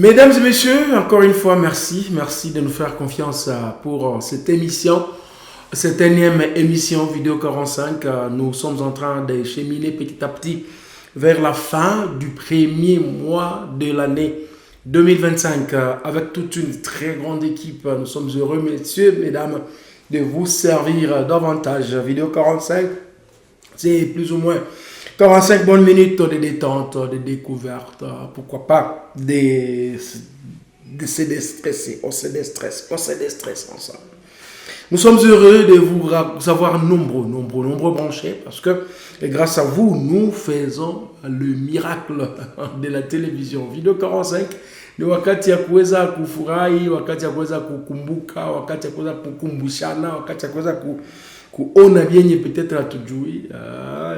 Mesdames et messieurs, encore une fois, merci. Merci de nous faire confiance pour cette émission, cette énième émission Vidéo 45. Nous sommes en train de cheminer petit à petit vers la fin du premier mois de l'année 2025 avec toute une très grande équipe. Nous sommes heureux, messieurs, mesdames, de vous servir davantage. Vidéo 45, c'est plus ou moins 45 bonnes minutes de détente, de découverte, pourquoi pas, de se déstresser. On se déstresse ensemble. Nous sommes heureux de vous avoir nombreux branchés parce que grâce à vous, nous faisons le miracle de la télévision. Vidéo 45 ni wakati ya kuweza kufurahi, wakati ya kuweza kukumbuka, wakati ya kuweza kukumbushana, wakati ya kuweza kuona vyenye peut-être hatujui.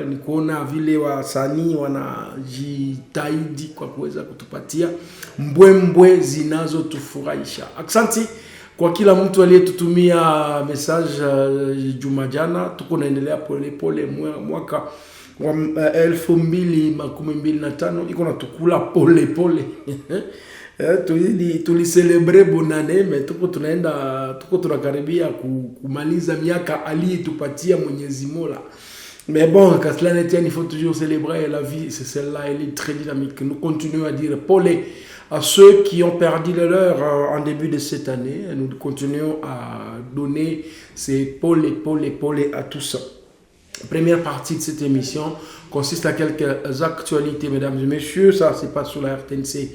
Ni kuona vile wasanii wanajitahidi kwa kuweza kutupatia mbwembwe zinazotufurahisha. Asante kwa kila mtu aliyetutumia message juma jana. Tuko naendelea pole mwaka wa 2025 iko na tukula pole tulicelebre bonane me tuko tunakaribia kumaliza miaka aliyetupatia Mwenyezi Mola. Mais bon, quand cela n'est rien, il faut toujours célébrer la vie, c'est celle-là, elle est très dynamique. Nous continuons à dire pole à ceux qui ont perdu leur en début de cette année. Nous continuons à donner ces pole à tous. Première partie de cette émission consiste à quelques actualités, mesdames et messieurs. Ça, c'est pas sur la RTNC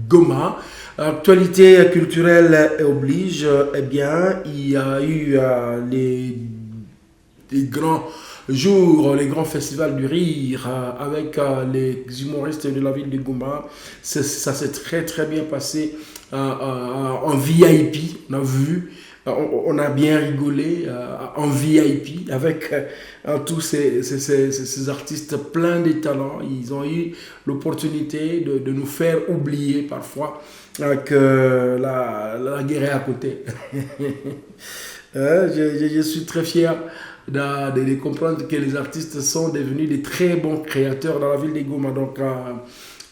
Goma. Actualité culturelle oblige. Eh bien, il y a eu les grands jours, les grands festivals du rire avec les humoristes de la ville de Goma. Ça s'est très bien passé en VIP. On a vu. On a bien rigolé en VIP avec tous ces artistes pleins de talents. Ils ont eu l'opportunité de nous faire oublier parfois que la guerre est à côté. Je suis très fier de comprendre que les artistes sont devenus des très bons créateurs dans la ville de Goma. Donc,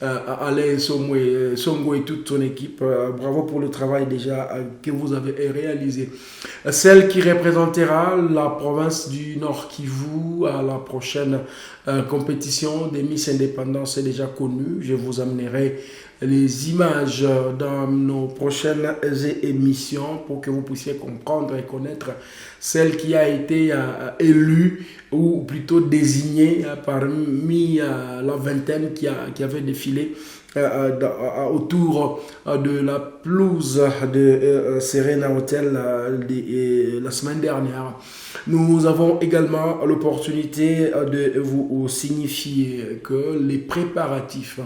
Alain Songo et toute ton équipe, bravo pour le travail déjà que vous avez réalisé. Celle qui représentera la province du Nord Kivu à la prochaine compétition des Miss Indépendance est déjà connue. Je vous amènerai les images dans nos prochaines émissions pour que vous puissiez comprendre et connaître celle qui a été élue ou plutôt désignée parmi la vingtaine qui avait défilé autour de la pelouse de Serena Hotel la semaine dernière. Nous avons également l'opportunité de vous signifier que les préparatifs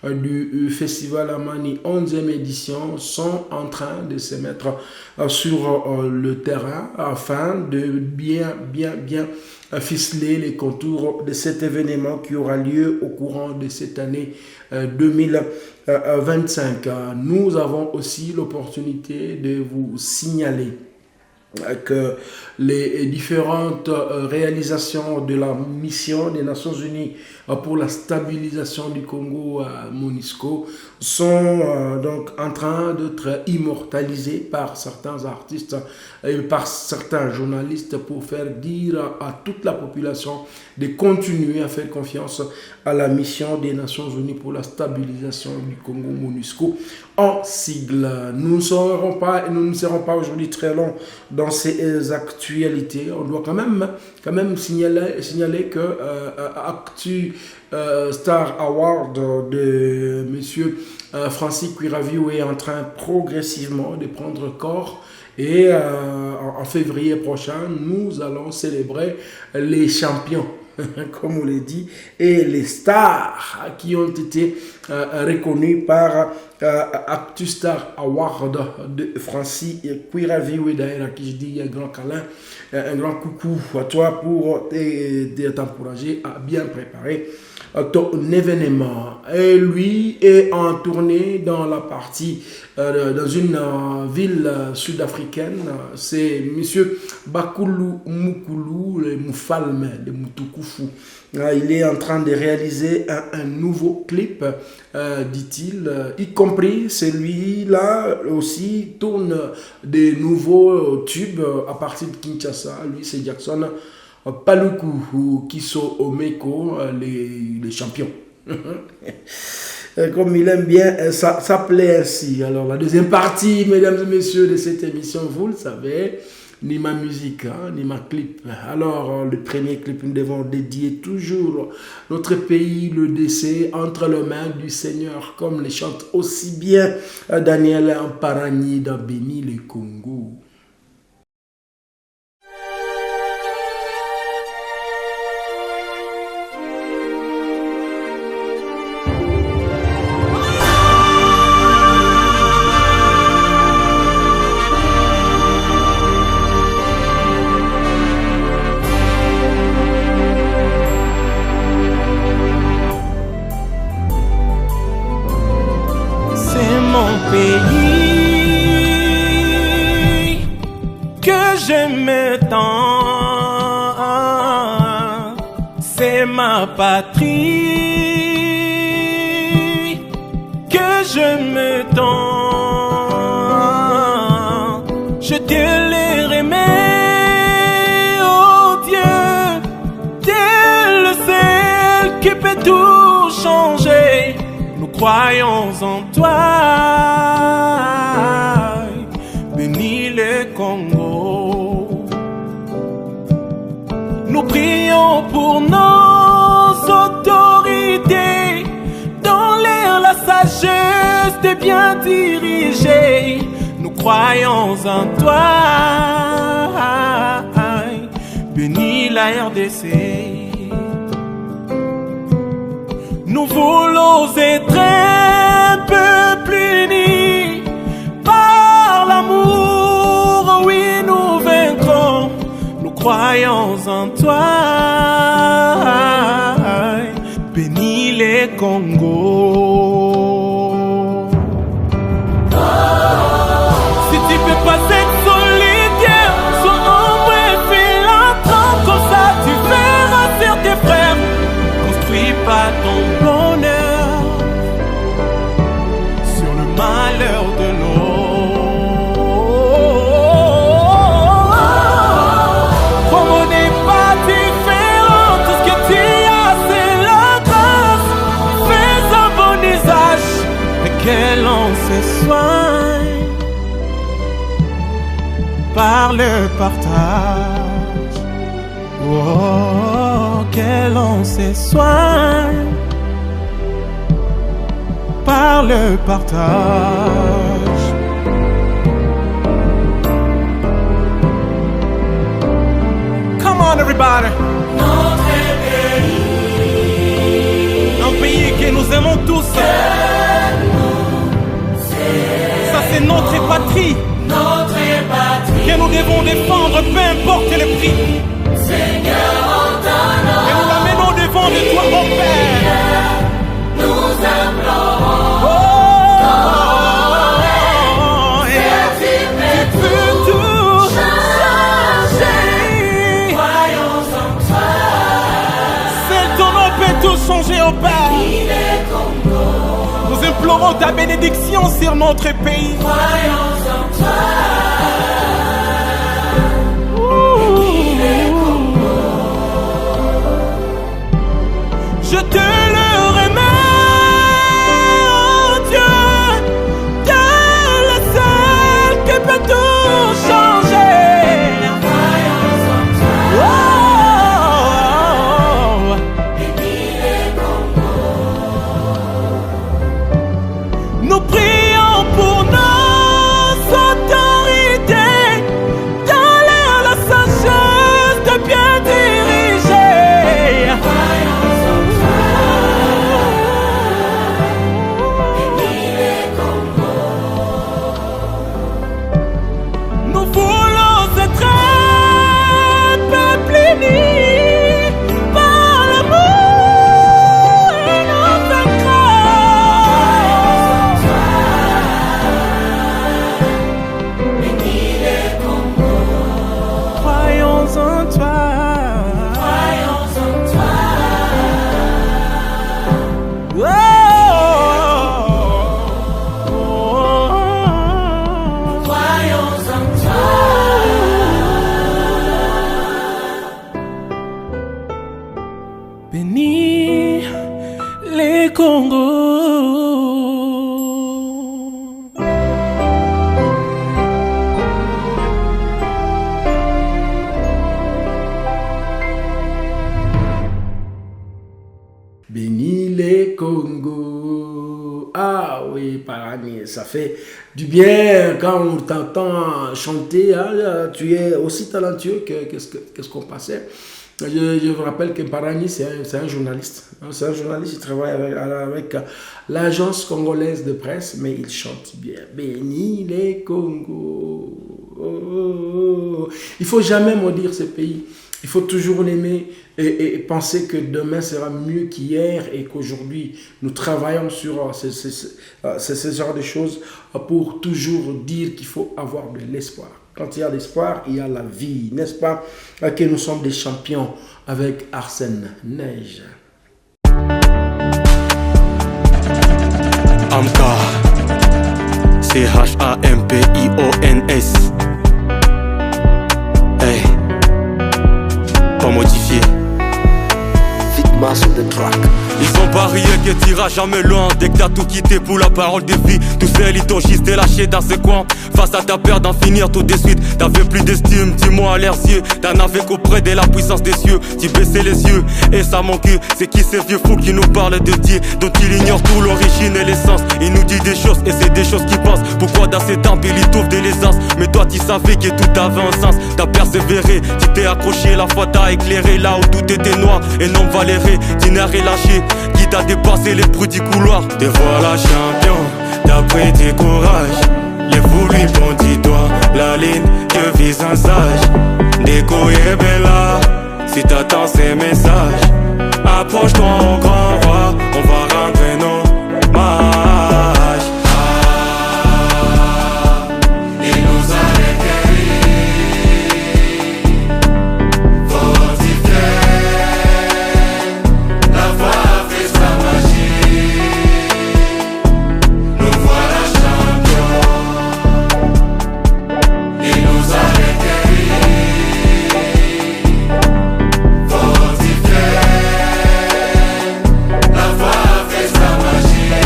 du Festival Amani 11e édition sont en train de se mettre sur le terrain afin de bien ficeler les contours de cet événement qui aura lieu au courant de cette année 2025. Nous avons aussi l'opportunité de vous signaler que les différentes réalisations de la mission des Nations Unies pour la stabilisation du Congo à MONUSCO sont donc en train d'être immortalisées par certains artistes et par certains journalistes pour faire dire à toute la population de continuer à faire confiance à la mission des Nations Unies pour la stabilisation du Congo MONUSCO en sigle. Nous ne serons pas aujourd'hui très longs dans ces actualités. On doit quand même signaler que Actu Star Award de monsieur Francis Cuiraviu est en train progressivement de prendre corps et en février prochain, nous allons célébrer les champions, comme on l'a dit, et les stars qui ont été reconnus par Actu Star Award de Francis Cuiraviu. D'ailleurs, à qui je dis un grand câlin, un grand coucou à toi pour t'encourager à bien préparer ton événement. Et lui est en tournée dans la partie, dans une ville sud-africaine. C'est Monsieur Bakulu Mukulu, le Mufalme de Mutukufu. Il est en train de réaliser un nouveau clip, dit-il, y compris celui-là aussi tourne des nouveaux tubes à partir de Kinshasa. Lui, c'est Jackson Paluku, Kiso Omeko, les champions. Comme il aime bien, ça plaît ainsi. Alors, la deuxième partie, mesdames et messieurs, de cette émission, vous le savez, ni ma musique, ni ma clip. Alors, le premier clip, nous devons dédier toujours notre pays, le décès, entre les mains du Seigneur, comme le chante aussi bien Daniel Amparani dans Béni, le Congo. Pays que j'aime tant, c'est ma patrie que j'aime tant. Je te l'ai remis, oh Dieu, t'es le seul qui peut tout changer. Nous croyons en toi, bénis le Congo. Nous prions pour nos autorités, dans l'air la sagesse de bien diriger. Nous croyons en toi, bénis la RDC. Nous voulons être un peuple uni par l'amour, oui nous vaincrons. Nous croyons en toi, bénis les Congo. Si tu peux pas être solidaire, sois au moins philanthrope, comme ça tu verras sur tes frères. Construis pas ton bonheur sur le malheur de l'autre. Comme on n'est pas différent, tout ce que tu as c'est la grâce. Fais un bon usage et que l'on se soigne par le partage. Oh, que l'on se soigne par le partage. Come on everybody. Notre pays, un pays que nous aimons tous. Ça c'est notre patrie. Que nous devons défendre, peu importe le prix. Seigneur, entends-nous. Et nous l'amenons devant de toi, mon Père. Nous implorons. Tu peux tout changer. Croyons en toi. Seul ton nom peut tout changer, oh Père. Nous implorons ta bénédiction sur notre pays. Croyons en toi. Je te le remets, oh Dieu, t'es le seul qui peut tout changer. Croyons en toi. Oh, Bénis les Congo. nous prions pour nos autorités. Parani. Ça fait du bien quand on t'entend chanter. Hein, tu es aussi talentueux qu'est-ce qu'on passait. Je vous rappelle que Parani, c'est un journaliste. C'est un journaliste qui travaille avec l'agence congolaise de presse, mais il chante bien. Béni les Congo. Il ne faut jamais maudire ce pays. Il faut toujours l'aimer et penser que demain sera mieux qu'hier et qu'aujourd'hui, nous travaillons sur ce genre de choses pour toujours dire qu'il faut avoir de l'espoir. Quand il y a l'espoir, il y a la vie, n'est-ce pas? Que nous sommes des champions avec Arsène Neige. Amka, C-H-A-M-P-I-O-N-S. Hey, pas modifié. Fitma sur the track. Ils ont parié que t'iras jamais loin. Dès que t'as tout quitté pour la parole de vie, tout seul ils t'ont juste lâché dans ce coin. Face à ta peur d'en finir tout de suite, t'avais plus d'estime, dis-moi à leurs yeux. T'en avais qu'auprès de la puissance des cieux. Tu baissais les yeux et ça manquait. C'est qui ces vieux fous qui nous parlent de Dieu, dont il ignore tout l'origine et l'essence. Il nous dit des choses et c'est des choses qui pensent. Pourquoi dans ces tempes il y trouve de l'aisance? Mais toi tu savais que tout avait un sens. T'as persévéré, tu t'es accroché, la foi t'a éclairé. Là où tout était noir et non valéré, tu n'as relâché. Qui t'a dépassé les bruits du couloir. Te voilà champion, t'as pris du courage. Les fous lui bandit toi, la ligne que vise un sage. Déco est bella, si t'attends ces messages. Approche-toi au grand roi, on va rentrer nos mages. Il nous a recueillis, fortifiés. La foi a fait sa magie. Nous voilà champions. Il nous a recueillis, fortifiés. La foi a fait sa magie.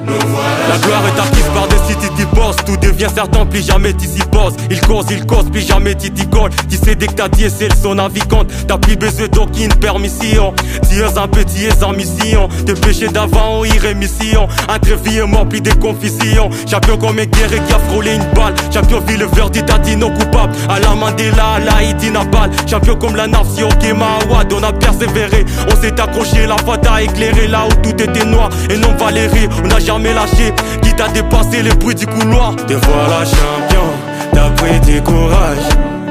Nous voilà La gloire est acquise par des cités qui bossent. Tout devient certain, plus jamais tu s'y poses. Il cause, plus jamais tu t'y colles. Tu sais dès que t'as dit c'est son avis compte. T'as plus besoin d'aucune permission. Tu es un petit, tu es en mission. Tes péchés d'avant ont irrémission. Entre vie et mort, plus de confusion. Champion comme un guerrier qui a frôlé une balle. Champion vu le verdict a dit non coupable. À la Mandela, à la Haïti Nabal. Champion comme la nation Kema Awad. On a persévéré, on s'est accroché. La foi t'a éclairé là où tout était noir et non valéré. On n'a jamais lâché, qui t'a dépassé les bruits du couloir. Te voilà champion, t'as pris du courage.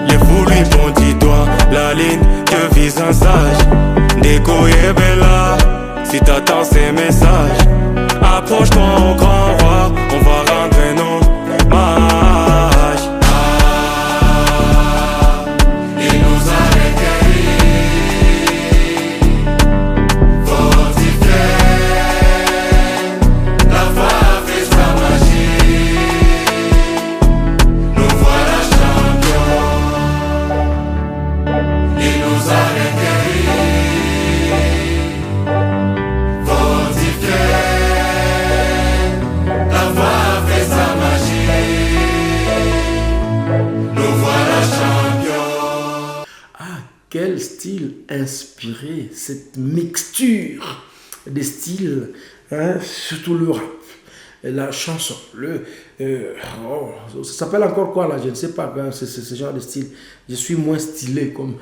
Les fous lui bandit toi, la ligne que vise un sage. Déco est bella, si t'attends ces messages. Approche-toi au grand roi, on va rentrer nos mages. Il nous a recueillis, fortifiés. La foi a fait sa magie. Nous voilà champions. Il nous a recueillis, fortifiés. La foi a fait sa magie. Nous voilà champions. Ah, quel style inspiré, cette mixture des styles, hein, surtout le rap, la chanson, ça s'appelle encore quoi là, je ne sais pas, hein, c'est ce genre de style. Je suis moins stylé comme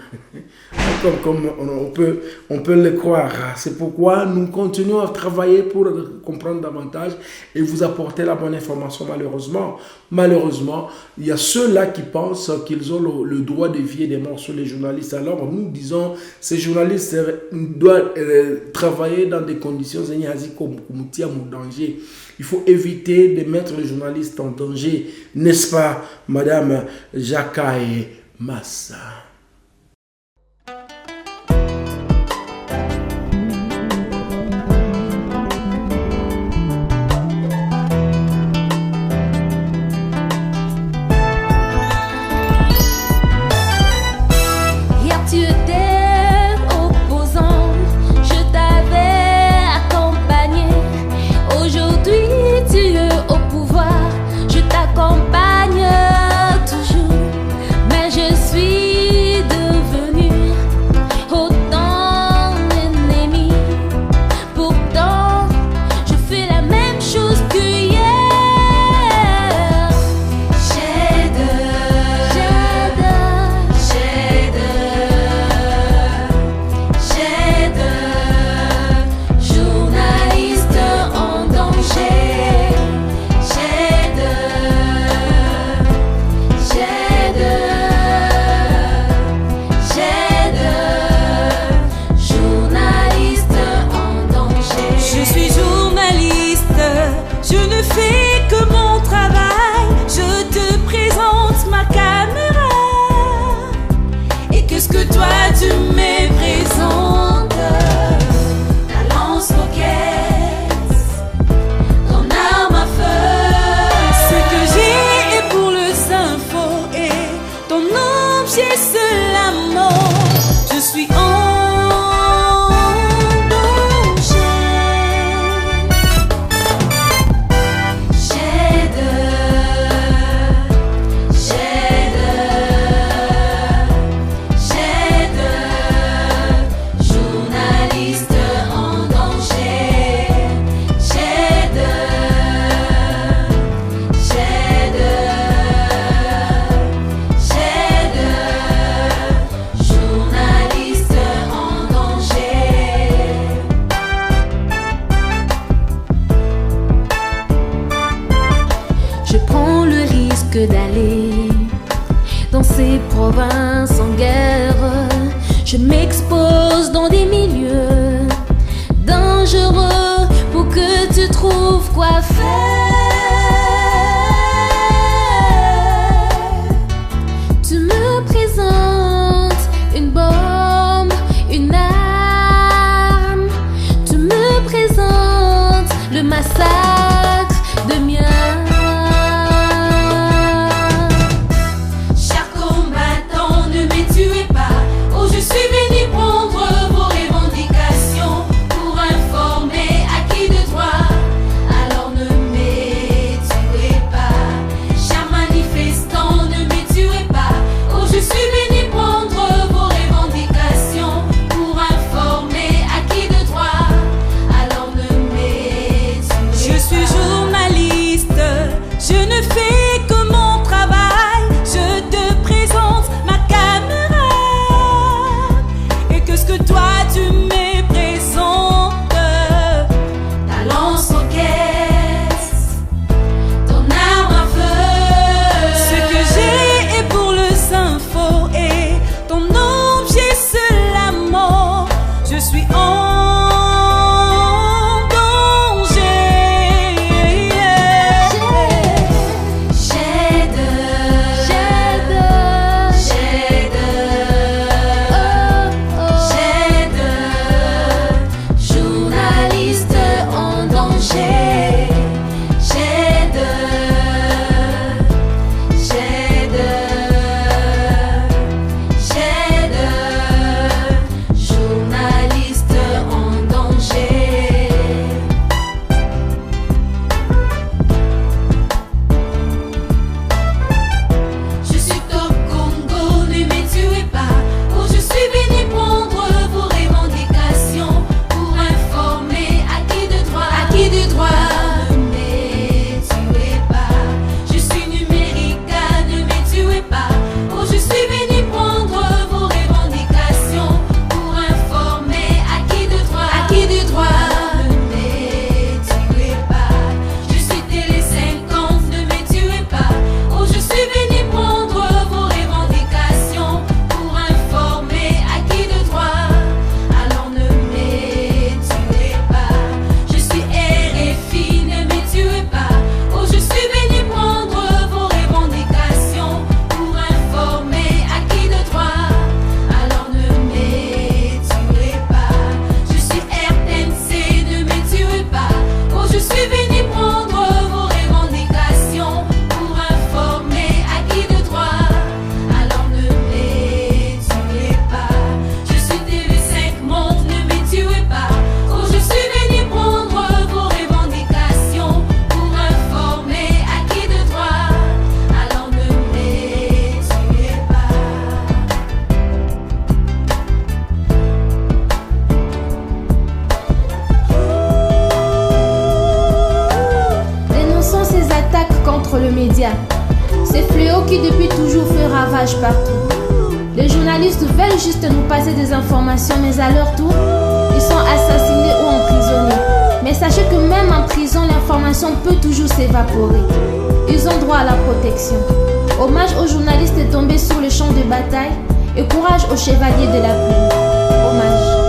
on peut le croire. C'est pourquoi nous continuons à travailler pour comprendre davantage et vous apporter la bonne information. Malheureusement, il y a ceux-là qui pensent qu'ils ont le droit de vie et des morts sur les journalistes. Alors nous disons, ces journalistes doivent travailler dans des conditions comme danger. Il faut éviter de mettre les journalistes en danger, n'est-ce pas, Madame Jakaye Massa? Hier tu étais opposant, je t'avais accompagné. Aujourd'hui tu es au pouvoir, je t'accompagne toujours. Mais je suis danger, c'est la mort. Je suis en d'aller dans ces provinces en guerre. Je m'expose dans des milieux dangereux pour que tu trouves quoi faire. Tu me présentes une bombe, une arme. Tu me présentes le massacre de miens. Ces fléaux qui depuis toujours fait ravage partout. Les journalistes veulent juste nous passer des informations, mais à leur tour, ils sont assassinés ou emprisonnés. Mais sachez que même en prison, l'information peut toujours s'évaporer. Ils ont droit à la protection. Hommage aux journalistes tombés sur le champ de bataille et courage aux chevaliers de la plume. Hommage.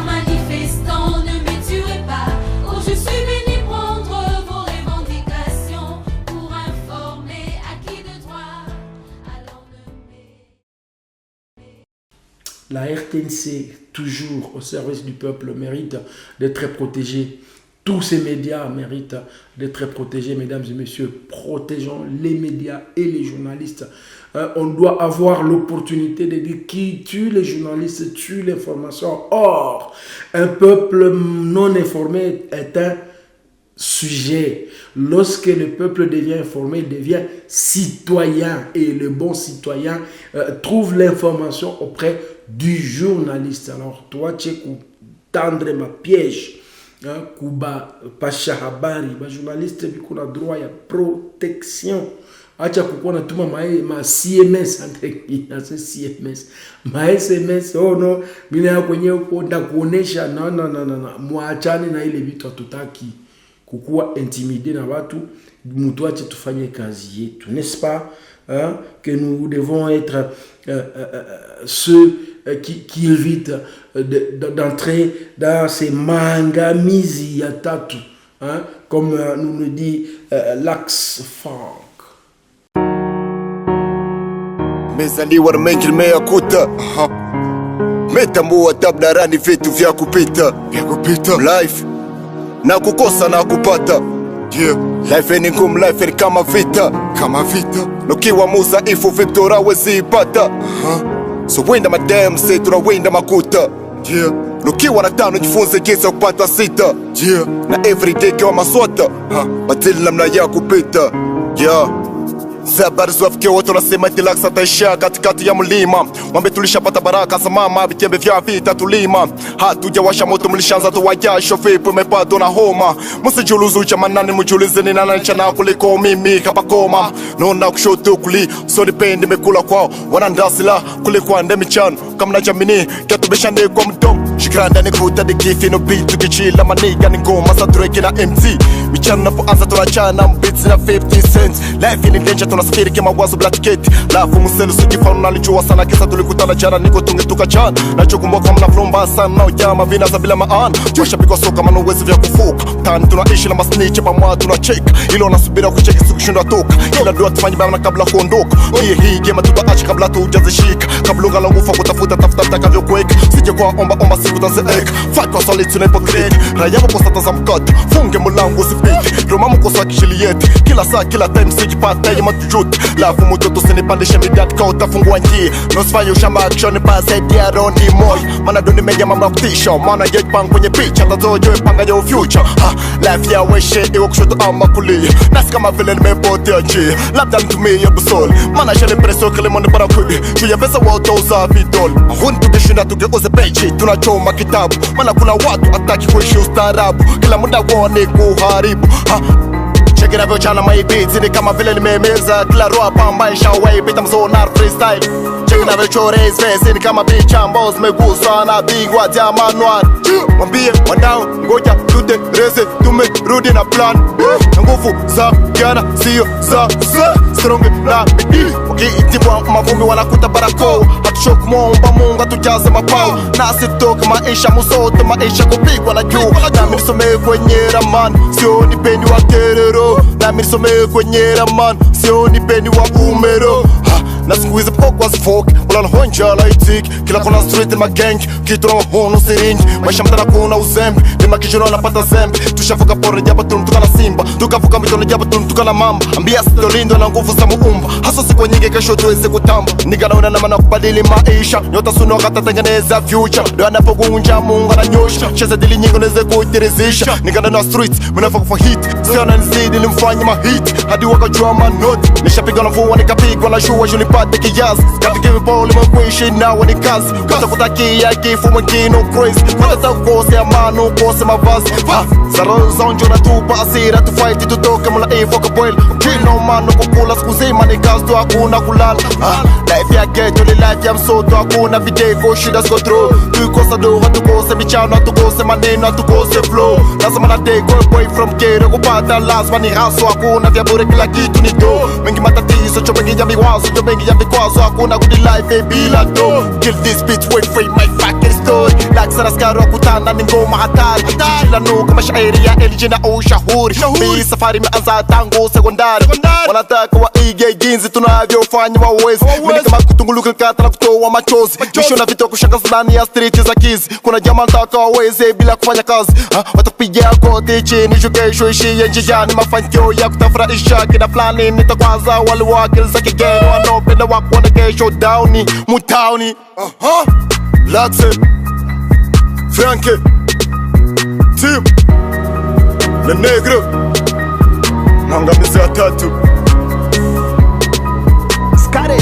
Manifestant, ne me tuez pas. La RTNC, toujours au service du peuple, mérite d'être protégée. Tous ces médias méritent d'être protégés, mesdames et messieurs. Protégeons les médias et les journalistes. On doit avoir l'opportunité de dire qui tue les journalistes, tue l'information. Or, un peuple non informé est un sujet. Lorsque le peuple devient informé, il devient citoyen. Et le bon citoyen trouve l'information auprès du journaliste. Alors, toi, tu es tendre ma piège. Kuba pasha habari ba journaliste biko na droit ya protection. Acha kukona tuma ma CMS c'est CMS ma SMS no mina kwenye kwenda kuonesha na muachane na ile vitu hatutaki kukuwa intimider na watu. Mtu ache tufanye kazi yetu, n'est-ce pas, que nous devons être ceux qui évitent d'entrer dans ces mangamizi ya tatu, comme nous le dit Lax Funk. Mezaliwa na mengi nimeyakuta, metambua tabdarani vitu vya kupita life na kukosa na kupata. Life ni ngumu, life ni kama vita nukiwa mudhaifu victoria hawezi ipata. So wenda madam say tunawenda makuta. Nukiwa na tano jifunze jinsi ya kupata sita. Na everyday kwa maswata batili namna ya kupita. Sabari zwafikia watu nasema Dilax ataisha katikati ya mlima. Mwambe tulishapata baraka za mama, vitembe vya vita tulima. Hatujawasha moto mlishanza tuwajasho vipu mepado na homa. Musijuluzu chamanani mujulize ni nana nchana kuliko mimi kapa koma. Nona kushoto kuli, so dipendi mekula kwao. Wanandasila kulikuwa ndemi chano kama na jamini, katubeshande kwa mdomo. Shikranda ni kuta di kifi no beat tukichila maniga ni ngoma sa Drake na MT. Michano na poanza tunachana mbitsi na 50 cents. Life in danger tunasafiri kama wazo black cat. Lafu muselu sujifanu nalijua sana kisa tulikutana jana niko tunge tukachana. Nachokumbuka mna flomba sana na ujama vina za bila maana. Washabiki soka mano wezi vya kufuka. Tani tunaishi na masniche pamoja tunacheka. Ilo nasubira kucheki siku kushinda toka. Kila dua tufanye bana kabla kuondoka. Hii game tutaacha kabla tujazishika. Kabla ngala ngufa kutafuta takavyo kuweka. Sije kwa omba siku tazeeka. Fight kwa solid tunaipograde. Raya mkosa za mkata. Funge mulango usipite. Roma mkosa kishilieti. Kila saa kila time sijipata ya matujut. Lafu mutoto sinipandishe midad kwa utafungua njia. Nosifanye ushamba action base dia rondi moy. Mana doni meja mama kutisha. Mana yet bang kwenye picha. Ndazojo ipanga ya future. Life ya weshe iwa kushoto ama kulia. Nasi kama vile nimepotea njia. Labda nitumie busoli. Mana shele preso kile mwende para kuli. Chuya pesa wauta uza vidol. Huni tukishinda tugeuze pechi. Tunachoma kitabu. Mana kuna watu ataki kuishi ustaarabu. Kila muda wone kuharibu. Check it out chana my beats ni kama vile nimemeza kila roa pamba ishaway pita mzonar freestyle. Check it out chores face ni kama bitch ambos megusa na bigwa ya manual. Mwambie wadau ngoja tute rese tumerudi na plan. Nguvu za jana sio za strong na bidii. Ukiitibwa mavumbi wanakuta barako. Hatushoku muomba Mungu atujaze mapao. Nasi toka maisha musote maisha kupigwa na juu. Na minisome kwenye ramani sio nipendi wa terero. Na minisome kwenye ramani sio nipendi wa umero. Na siku hizi poko wazifoke wala honja la itik. Kila kona street in my gang kitu na wahono siringi. Maisha mtana kuna uzembe lima kijino napata zembe. Tushafuka pore jaba tuntuka na simba. Tukafuka mitone jaba tuntuka na mamba. Ambia sito lindo na nguvu za muumba. Haso siku nyingi kesho tuweze kutamba. Niga naona na mana kubadili maisha. Nyota suno kata tengeneza future. Dwa napogunja Mungu ananyosha. Cheza dili nyingi neze kuitirizisha. Niga na streets mnafuka for hit. Siona nizidi nimfanye mahit. Hadi wakajua manoti. Nishapiga na mvua nikapigwa na shua junipate kijazi. Katika vipole mkuishi na wani kazi. Kata kutakia kifu mwingine crazy. Kata kukose amano kose mavazi. Zaro zonjo na tupa asira tu fight tutoke mula ifoka boil. Kino mano kukula siku zima ni kazi tu hakuna kulala. Life ya ghetto ni life ya msoto hakuna video shida siko through. Tuikosa do hatukose michano hatukose maneno hatukose flow. Lazima na take away from ghetto kupata lazima ni haso hakuna vya bure kila kitu ni do. Mengi matatizo cho mengi ya miwazo cho mengi ya vikwazo, hakuna good life bila do. Kill this bitch, wait for my fucking story. Like saraskaro kutana ni ngoma hatari. Jila no kama shairi ya Elijina au shahuri. Mimi safari imeanza tangu sekondari. Wanataka waige jinsi tunavyofanya wawezi. Mimi kama kutunguluka kata na kutoa machozi. Misho na vitu kushakaza ndani ya street za kizi. Kuna jamaa nataka waweze bila kufanya kazi. Watakupigia kote chini kesho ishie njiani. Mafanikio ya kutafurahisha kila fulani nitakwaza wale wakili za kigeni. Wanopenda wakuona kesho downi mutauni. Laxe Franke Tim Le Negro Mangamizi ya tatu Skare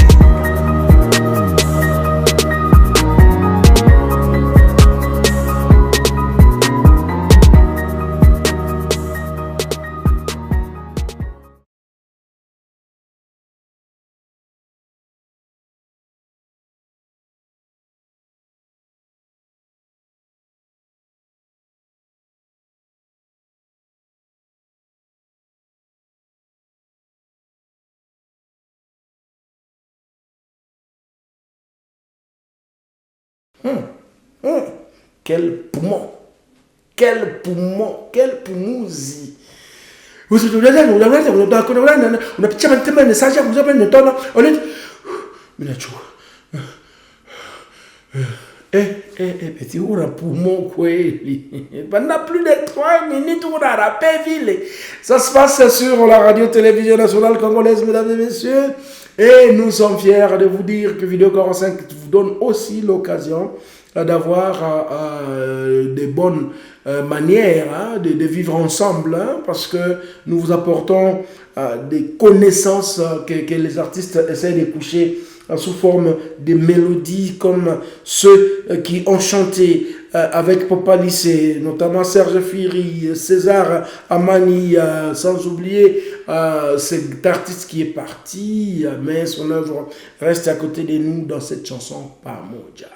Quel poumon, quel poumon, quel poumouzi. Vous petit, on a poumon kweli. Pendant plus de 3 minutes, on a rappé ville. Ça se passe sur la radio-télévision nationale congolaise, mesdames et messieurs. Et nous sommes fiers de vous dire que Vidéo 45 vous donne aussi l'occasion d'avoir des bonnes manières de vivre ensemble, parce que nous vous apportons des connaissances que les artistes essaient de coucher sous forme de mélodies comme ceux qui ont chanté avec Papa Lissé, notamment Serge Firi, César Amani, sans oublier cet artiste qui est parti, mais son œuvre reste à côté de nous dans cette chanson Pamoja.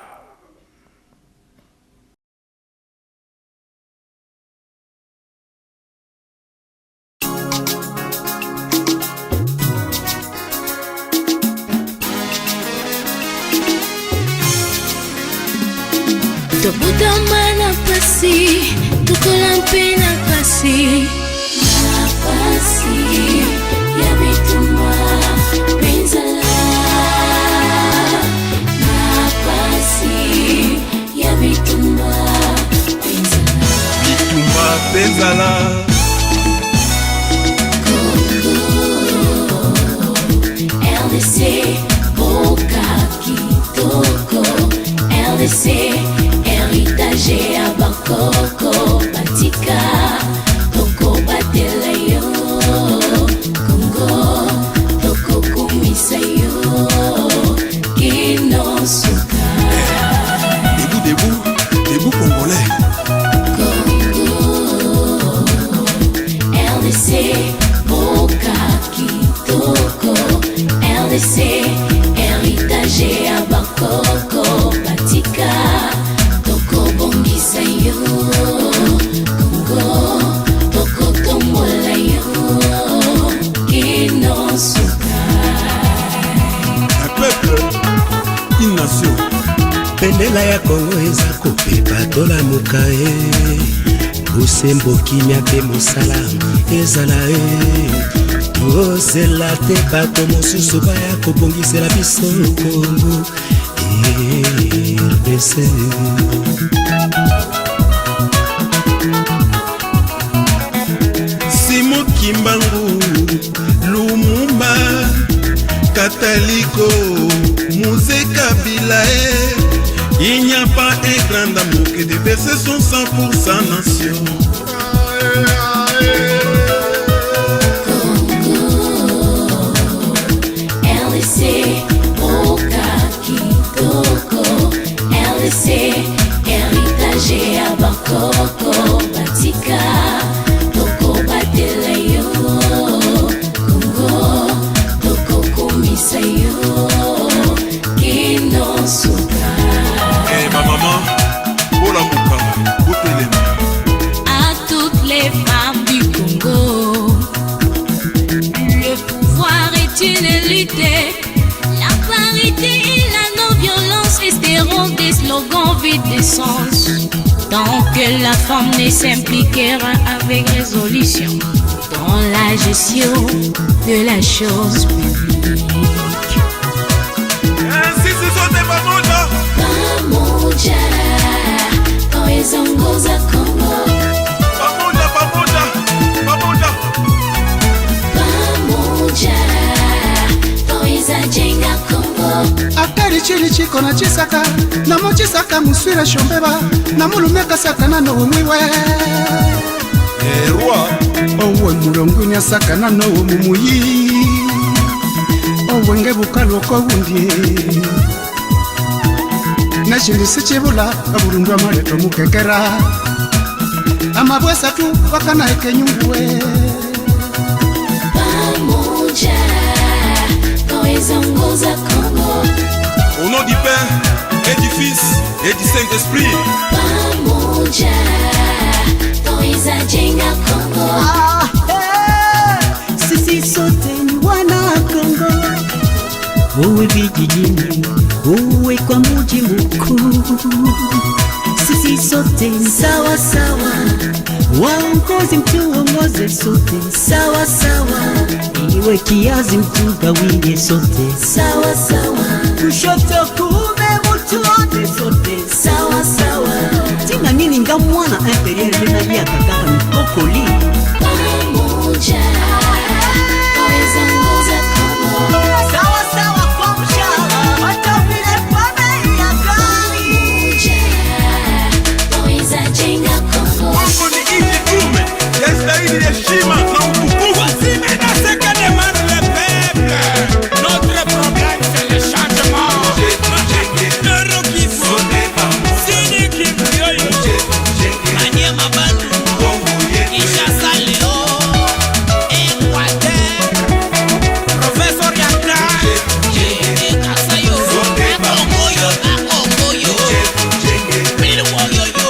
Tobudamana pasi, tukulampena pasi. Pasi, ya bituma, penzala. Pasi, ya bituma, penzala. Bituma, penzala. RDC, Boka, Kitoko, RDC. Héritage à Bakoko, Batika, Toko Batelayo, Congo, Toko Kumisayo, Kinosuka. Debout congolais. Congo, RDC, Boka, Kitoko, RDC, héritage à Bakoko, Batika. Bendela ya Kongo eza kopepa tolamuka busembo kimia pe mosala ezala tozela te bato mosusu baya kobongisela biso Kongo RDC. Simo Kimbangu Lumumba Kataliko Mouzé Kabila. Il n'y a pas un grand amour que de verser son sang pour sa nation. Congo, RDC, Boka, Kitoko, RDC, héritage à Bakoko, Batika, Toko Batelayo, Congo, Toko Kumisayo, Kinosuka. Ma maman, pour la bouca, à toutes les femmes du Congo, le pouvoir est une lutte, la reconnaissance tant que la femme ne s'impliquera avec résolution dans la gestion de la chose publique. Pamoja, awezongoza Kongo. Pamoja, awezajenga Kongo. Akari chili chiko na chisaka, na mochisaka muswira shombeba, na mulumeka saka na no mwiwe. Roi, owe mulongwini asaka na no mumuyi. Owe ngebuka loko wundi. Nashindi sichibula aburundu amareto mukekera amabwesa tu wakana ekenyunguwe. Pamoja, awezongoza Kongo. Au nom du Père et du Fils et du Saint-Esprit. Pamoja, awezajenga Kongo. Sisi sote ni wana Kongo, uwe vijijini, uwe kwa mji mkuu. Sisi sote ni sawa sawa, waongozi mtu ongoze sote sawa sawa, iwe kiazi mtu gawie sote sawa sawa, kushoto kume mtu wote sote sawa sawa. Tina nini nga mwana imperial na ya kakara mkokoli. Pamoja, awezongoza Kongo. Sawa sawa kwa mshahara, hata vile kwa bei ya gari. Pamoja, awezajenga Kongo. Kongo ni nchi dume, yastahili heshima na utukufu. Voici maintenant ce que demande le peuple. Notre problème c'est le changement. Euro Kivu, Sud Kivu yoyo, Maniema Bandundu, Kinshasa leo, Equateur, Province Orientale, Kasayo, Kongo yo, Bilwo yoyo,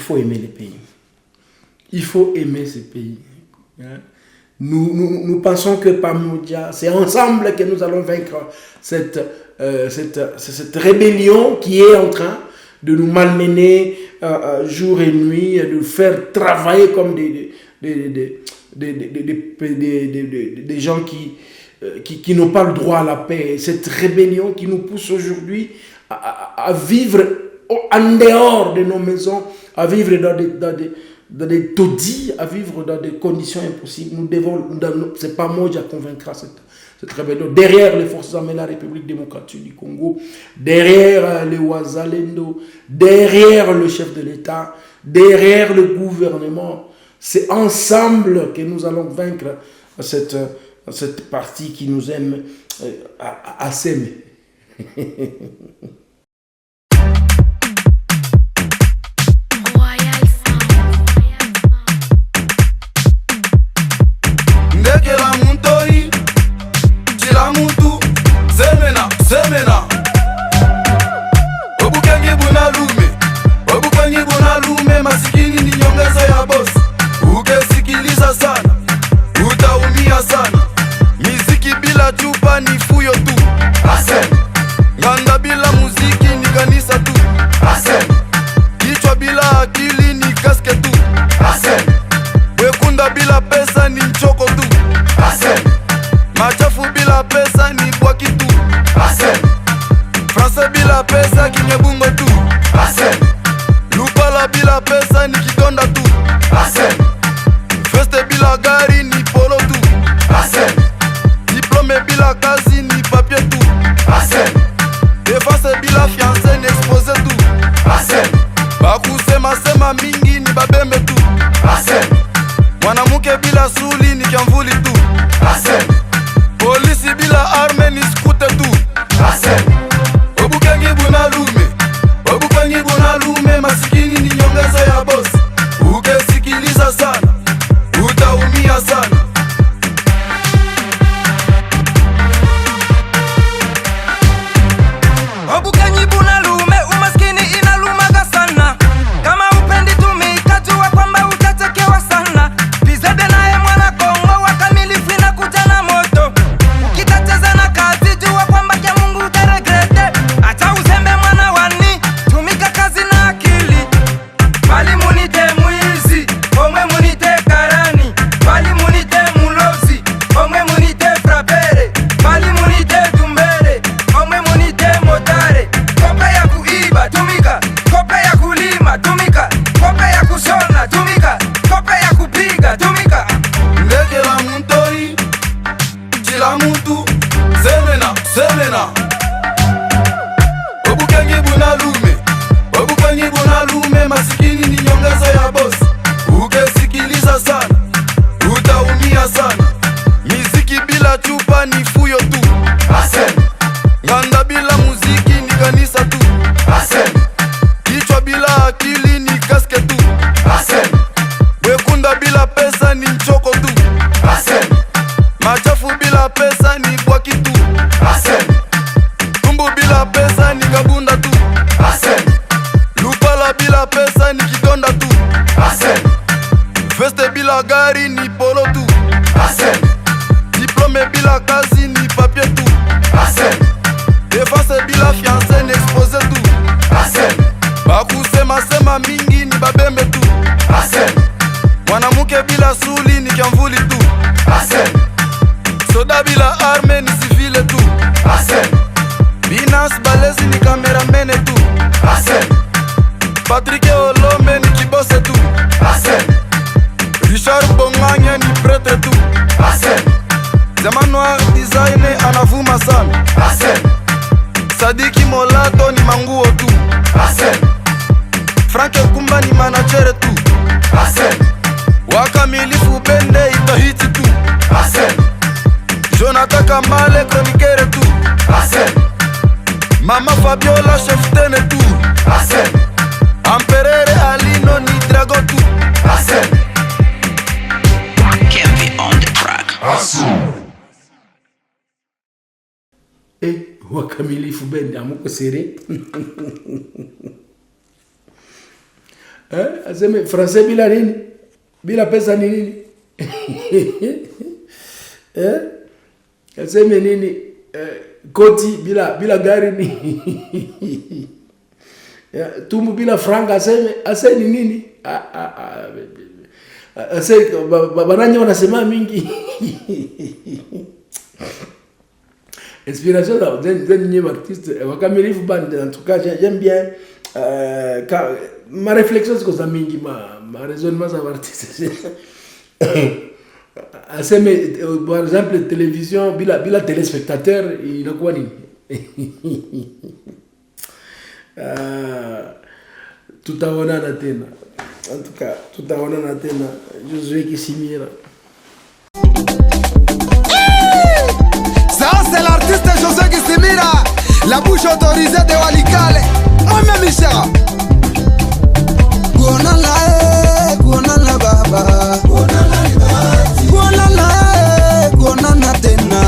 faut aimer les pays. Il faut aimer ces pays. Nous pensons que Pamoja, c'est ensemble que nous allons vaincre cette rébellion qui est en train de nous malmener jour et nuit, de nous faire travailler comme des gens qui n'ont pas le droit à la paix. Cette rébellion qui nous pousse aujourd'hui à vivre en dehors de nos maisons, à vivre dans des taudis, à vivre dans des conditions impossibles. Nous devons, c'est pas moi qui convaincra cette rébellion. Derrière les forces armées de la République démocratique du Congo, derrière les Ouazalendo, derrière le chef de l'État, derrière le gouvernement, c'est ensemble que nous allons vaincre cette partie qui nous aime à s'aimer. bila chupa ni fuyo tu. Nganda bila muziki ni kanisa tu. Kichwa bila akili ni kaske tu. Wekunda bila pesa ni mchoko tu. Machafu bila pesa ni bwaki tu. Tumbu bila pesa ni kabunda tu. Lupala bila pesa ni kidonda tu. Veste bila gari ni polo tu. Diplome bila kazi ni papier tu. Defense bila fiancé ni expose tu. Bakusema sema mingi ni babembe tu. Mwanamuke bila suli ni kiamvuli tu. Soda bila arme ni civile tu. Binas balezi ni kameramene tu. Patrick Olombe ni kibose tu. Richard Bonganya ni prêtre tu. Zaman Noir designer anavuma sana. Sadiki Molato ni manguo tu. Frank Kumba ni manager tu. Wakamilifu Bende itahiti tu. Jonathan Kamale chroniqueur tu. Mama Fabiola chef tene tu. Amperere Alino ni dragon tu. Kevin on the track. Wakamilifu Bende amuko sere. Aseme français bila nini? Bila pesa ni nini? Aseme nini? Koti bila gari ni. Tumbu bila franga aseme ni nini? Aseme bananya wanasema mingi. Inspiration d'un nouveau artiste. Wakamilifu Bande, en tout cas, j'aime bien. Ma réflexion, c'est que ça mingi, ma raisonnement, ça va artiste. Par exemple, télévision, bila téléspectateur, il a quoi ni? Tout à on a tena. En tout cas, tout à on a tena. Josué Kisimira. Ça, c'est l'artiste Josué Kisimira, la bouche autorisée de Walikale. Moi-même, Michel. Guonala baba, guonala tena.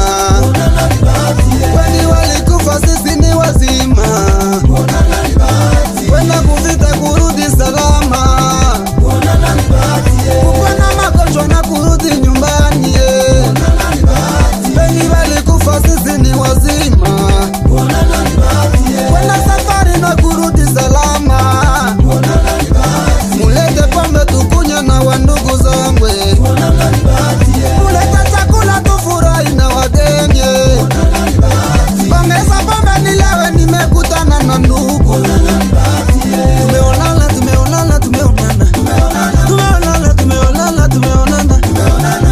Kwani walikufa sisi ni wazima, kwenda kuvita kurudi salama, kupona magonjwa na kurudi nyumbani. Kwani walikufa sisi ni wazima, kwenda safari na kurudi salama. Mulete pombe tukunywe na wandugu zangwe, mulete chakula tufurahi na wageni. Ongeza pombe nilewe, nimekutana na ndugu. Tumeonana.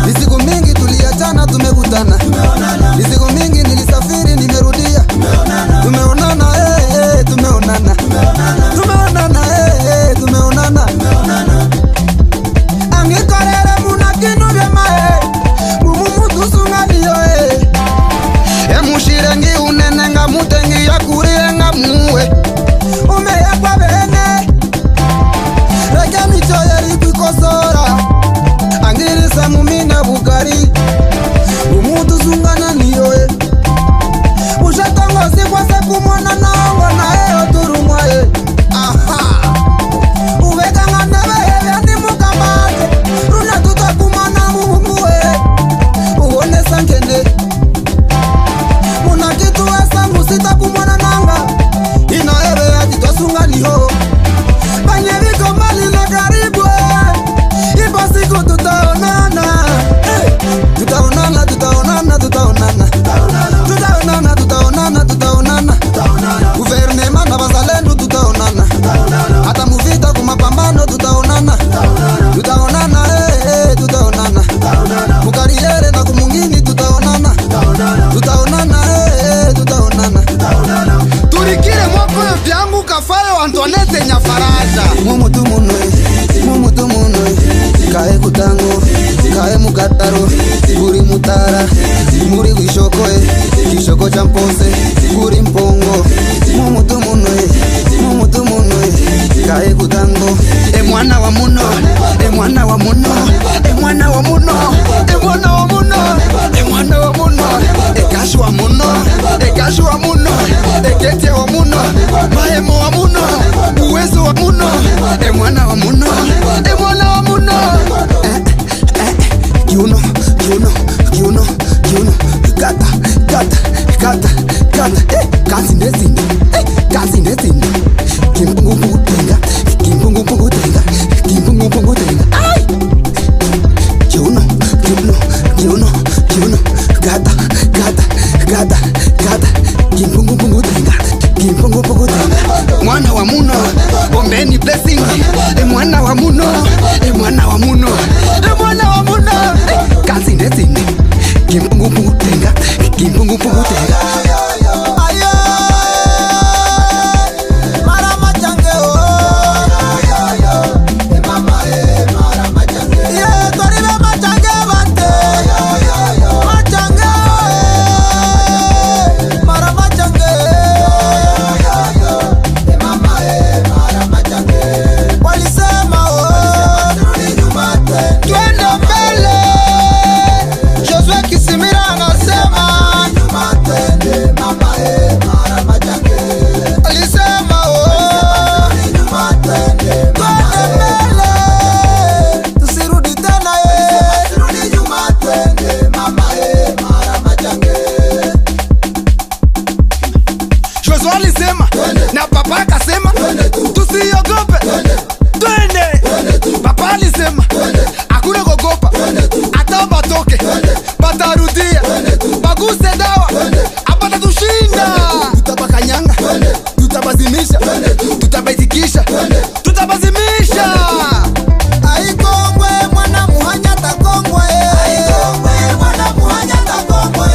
Ni siku mingi tuliachana, tumekutana. Ni siku mingi nilisafiri, nimerudia. Tumeonana, tumeonana. Angikorere munakinu vyemae, mumutu sunganiyo. Emushirengi unenenga mutengi ya kurienga muwe. Umeya kwa bene, reke michoye rikikosora. Angirisa mumina bugari, mumutu sungana niyo. Ushatongozi kwa seku mwana naongo na eo turumwae. Guvernema na bazalendo tutaonana, hata muvita kumapambano tutaonana. Tutaonana, mukariere na kumungini tutaonana. Turikire mwako vyangu kafayo Antoinette Nyafaraja. Mumutu munwe, kae kutango, kae mukataro, buri mutara, muri wishokoe kishoko cha mpose kuri mpongo mumutu munoe kae kutango mwana wa muno mwana wa muno mwana wa muno mwana wa muno mwana wa muno kashi wa muno kashi wa muno kete wa muno mahemo wa muno uwezo wa muno mwana wa muno mwana wa muno Juno Gata Kasi nezinda Kimpungu tenga Ay Juno Gata Kimpungu tenga Mwana wa muno Ombeni blessing Mwana wa muno Mwana wa muno Mwana wa muno Kasi nezinda Kimpungu tenga na papa akasema tusiogope, twende. Papa alisema hakuna kuogopa, hata batoke batarudia, baguse dawa apata tushinda. Tutabakanyanga, tutabazimisha, tutabaitikisha, tutabazimisha. Aikongwe mwana muhanya takongwe, aikongwe mwana muhanya takongwe,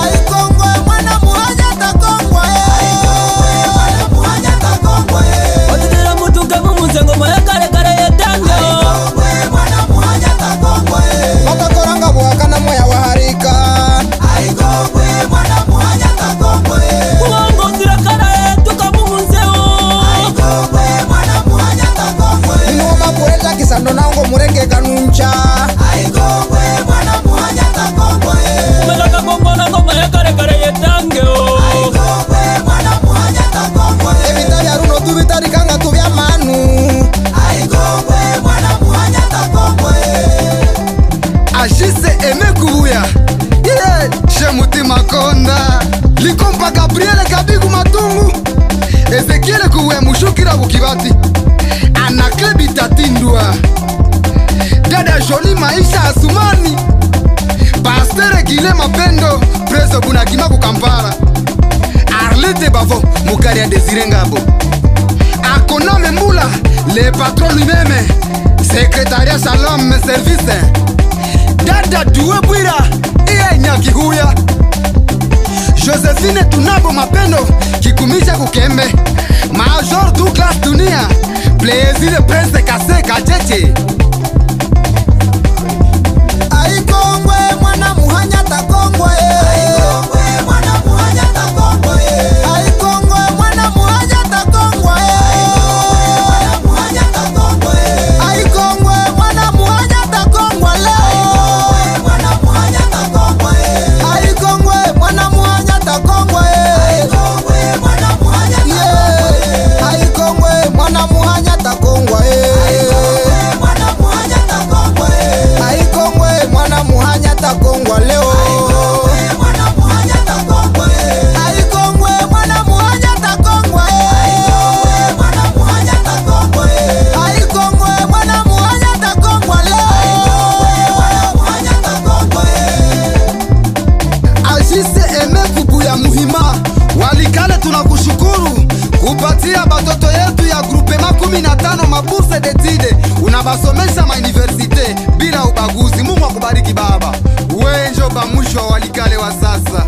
aikongwe mwana muhanya takongwe, aikongwe mwana muhanya takongwe. Otera mutuka mumuzengo moya kare kare yetango, aikongwe mwana muhanya takongwe. Bakakoranga bwakana moya waharika, aikongwe mwana muhanya takongwe. Kuongo zira kare tukamumunzeo, aikongwe mwana muhanya takongwe. Noma kueleza kisando nango murenge kanuncha, aikongwe mwana muhanya takongwe. Melaka kongo na ngoma ya kare kare yetangeo, aikongwe mwana muhanya takongwe. Evitari aruno tubitari kanga tubya manu, aikongwe mwana muhanya takongwe. Ashise emekubuya yeah. Shemuti makonda likompa Gabriele kabigu matungu Ezekiele kuwe mushukira bukibati Anaklebi tatindua Dada Joli maisha asumani Pastere Gile mapendo Preso bunakima kukampara Arlete bavo mukari ya Desire Ngabo Akonome Mbula le patron lui-même Secrétariat Shalom service Dada Duwe Bwira iye Nyakiguya Josephine Tunabo mapendo kikumisha kukembe Major Douglas Dunia Plaisir Prince Kase Kacheche. Aikongwe mwana muhanya takongwe, aikongwe mwana muhanya takongwe, aikongwe mwana muhanya takongwe, aikongwe mwana muhanya takongwe, aikongwe mwana muhanya takongwe leo, mwana muhanya takongwe, aikongwe mwana muhanya takongwe, aikongwe mwana muhanya takongwe, aikongwe mwana muhanya takongwe, mwana muhanya takongwe, aikongwe mwana muhanya takongwa leo, mwana muhanya takongwe, aikongwe mwana muhanya takongwe, mwana muhanya takongwe, aikongwe mwana muhanya takongwa leo, mwana muhanya takongwe. Ajise eme kubu ya muhima Walikale, tunakushukuru kupatia batoto yetu ya grupe 15 mabuse detide, unabasomesha mauniversite bila ubaguzi. Mungu akubariki baba, wenjo ba mwisho wa Walikale wa sasa.